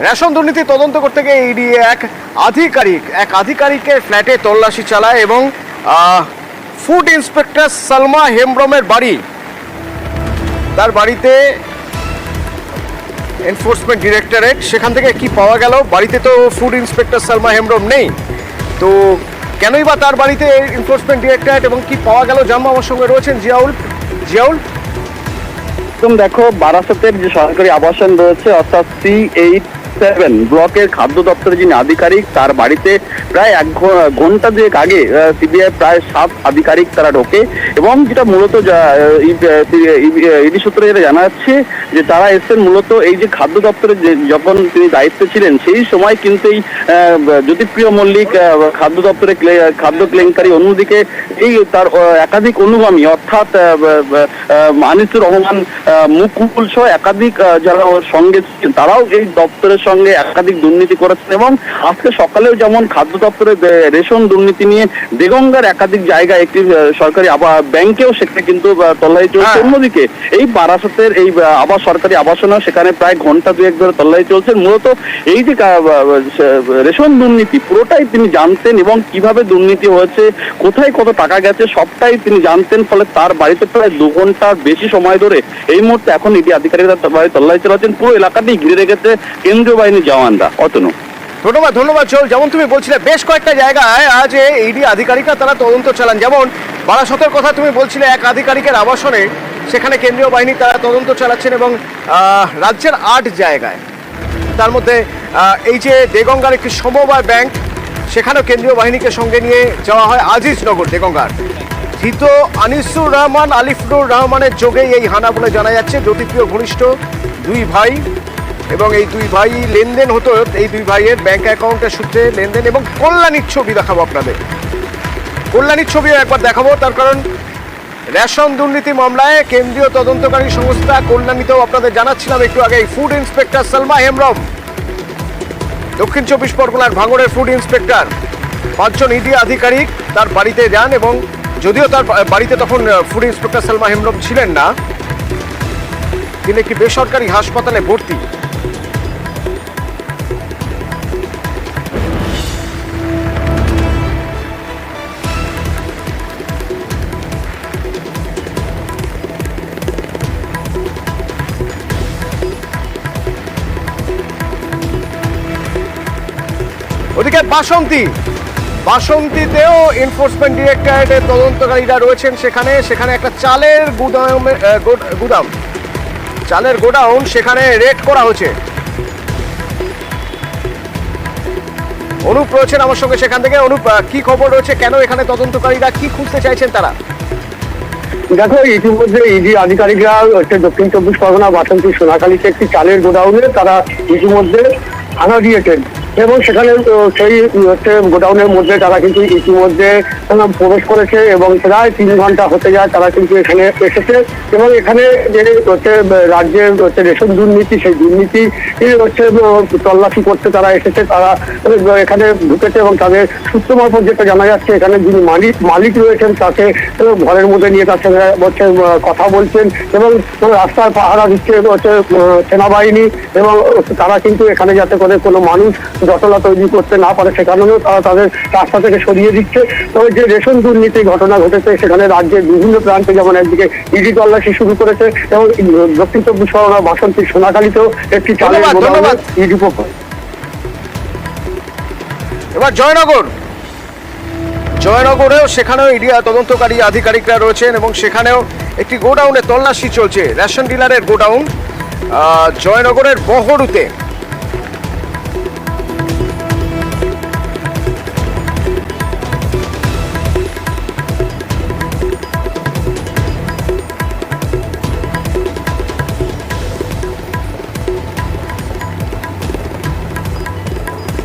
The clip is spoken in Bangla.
রেশন দুর্নীতি তদন্ত করতে গিয়ে ইডি এক আধিকারিকের ফ্ল্যাটে তল্লাশি চালায় এবং ফুড ইন্সপেক্টর সালমা হেমব্রমের তার বাড়িতে এনফোর্সমেন্ট ডিরেক্টরেট, সেখান থেকে কি পাওয়া গেল? বাড়িতে তো ফুড ইন্সপেক্টর সালমা হেমব্রম নেই, তো কেনই বা তার বাড়িতে এনফোর্সমেন্ট ডিরেক্টরেট এবং কি পাওয়া গেল জানবো। আমার সঙ্গে রয়েছেন জিয়াউল। দেখো, বারাসতের যে সরকারি আবাসন রয়েছে অর্থাৎ C87 ব্লকের খাদ্য দপ্তরের যিনি আধিকারিক, তার বাড়িতে প্রায় 1 ঘন্টা দুয়েক আগে সিবিআই প্রায় 7 আধিকারিক তারা ঢোকে এবং যেটা মূলত ইডি সূত্রে যেটা জানা যাচ্ছে যে তারা এসেছেন মূলত এই যে খাদ্য দপ্তরে যখন তিনি দায়িত্বে ছিলেন সেই সময় কিন্তু এই জ্যোতিপ্রিয় মল্লিক খাদ্য দপ্তরে খাদ্য কেলেঙ্কারি, অন্যদিকে এই তার একাধিক অনুগামী অর্থাৎ আনিসুর রহমান, মুকুল সহ একাধিক যারা ওর সঙ্গে তারাও এই দপ্তরের সঙ্গে একাধিক দুর্নীতি করেছেন এবং আজকে সকালেও যেমন খাদ্য দপ্তরে রেশন দুর্নীতি নিয়ে দেগঙ্গার একাধিক জায়গায় একটি সরকারি ব্যাংকেও সেখানে কিন্তু তল্লাশি চলছে। অন্যদিকে এই বারাসতের এই সরকারি আবাসনেও সেখানে প্রায় ঘন্টা দুয়েক ধরে তল্লাশি চলছে। মূলত এই যে রেশন দুর্নীতি পুরোটাই তিনি জানতেন এবং কিভাবে দুর্নীতি হয়েছে, কোথায় কত টাকা গেছে সবটাই তিনি জানতেন। ফলে তার বাড়িতে প্রায় 2 ঘন্টার বেশি সময় ধরে এই মুহূর্তে এখন ইডি আধিকারিকরা বাড়ি তল্লাশি চালাচ্ছেন। পুরো এলাকাটি ঘিরে রেখেছে কেন্দ্রীয় বাহিনীর জওয়ানরা। অতনু, ধন্যবাদ চল। যেমন তুমি বলছিলে বেশ কয়েকটা জায়গায় আজ ইডি আধিকারিকরা তারা তদন্ত চালান, যেমন বারাসতের কথা তুমি বলছিলে, এক আধিকারিকের আবাসনে সেখানে কেন্দ্রীয় বাহিনী তারা তদন্ত চালাচ্ছেন এবং রাজ্যের 8 জায়গায়, তার মধ্যে এই যে দেগঙ্গার একটি সমবায় ব্যাংক, সেখানেও কেন্দ্রীয় বাহিনীকে সঙ্গে নিয়ে যাওয়া হয়। আজিজনগর দেগঙ্গার ধৃত আনিসুর রহমান, আলিফুর রহমানের যোগেই এই হানা বলে জানা যাচ্ছে। জ্যোতিপ্রিয় ঘনিষ্ঠ 2 ভাই এবং এই 2 ভাই লেনদেন হতো, এই 2 ভাইয়ের ব্যাংক অ্যাকাউন্টের সূত্রে লেনদেন এবং কল্যাণীর ছবি দেখাবো আপনাদের। কল্যাণীর ছবিও একবার দেখাবো, তার কারণ রেশন দুর্নীতি মামলায় কেন্দ্রীয় তদন্তকারী সংস্থা কল্যাণীতেও আপনাদের জানাচ্ছিলাম একটু আগে, ফুড ইন্সপেক্টর সালমা হেমব্রম, দক্ষিণ 24 পরগনার ভাঙড়ের ফুড ইন্সপেক্টর, 5 জন ইডি আধিকারিক তার বাড়িতে যান এবং যদিও তার বাড়িতে তখন ফুড ইন্সপেক্টর সালমা হেমব্রম ছিলেন না, তিনি একটি বেসরকারি হাসপাতালে ভর্তি। ওদিকে বাসন্তীতেও এনফোর্সমেন্ট ডিরেক্টরেটের তদন্তকারীরা রয়েছেন। সেখানে একটা চালের গোডাউন সেখানে রেড করা হয়েছে। অনুপ রয়েছেন আমার সঙ্গে সেখান থেকে। অনুপ, কি খবর রয়েছে, কেন এখানে তদন্তকারীরা কি খুঁজতে চাইছেন তারা? দেখো, ইতিমধ্যে ইডি আধিকারিকরা দক্ষিণ 24 পরগনা বাসন্তী সোনাখালীতে একটি চালের গোডাউনে তারা ইতিমধ্যে হানা দিয়েছেন এবং সেখানে সেই গোডাউনের মধ্যে তারা কিন্তু ইতিমধ্যে প্রবেশ করেছে এবং প্রায় 3 ঘন্টা হতে যায় তারা কিন্তু এখানে এসেছে এবং এখানে যে রাজ্যের রেশন দুর্নীতি, সেই দুর্নীতি তল্লাশি করতে তারা এসেছে। তারা এখানে ঢুকেছে এবং তাদের সূত্র মারফত যেটা জানা যাচ্ছে, এখানে যিনি মালিক রয়েছেন তাকে ঘরের মধ্যে নিয়ে তার সঙ্গে কথা বলছেন এবং রাস্তার পাহারা দিচ্ছে সেনাবাহিনী এবং তারা কিন্তু এখানে যাতে করে কোনো মানুষ জটলা তৈরি করতে না পারে সেখানেও তারা তাদের রাস্তা থেকে সরিয়ে দিচ্ছে। তবে যে রেশন দুর্নীতি ঘটনা ঘটেছে সেখানে রাজ্যের বিভিন্ন প্রান্তে যেমন একদিকে ইডি তল্লাশি শুরু করেছে এবং দক্ষিণ 24 পরগনা বাসন্তী সোনাখালীতেও একটি চালের গোডাউনে ইডি পক্ষ। এবার জয়নগরেও সেখানেও ইডি তদন্তকারী আধিকারিকরা রয়েছেন এবং সেখানেও একটি গোডাউনে তল্লাশি চলছে, রেশন ডিলারের গোডাউন জয়নগরের বহরুতে।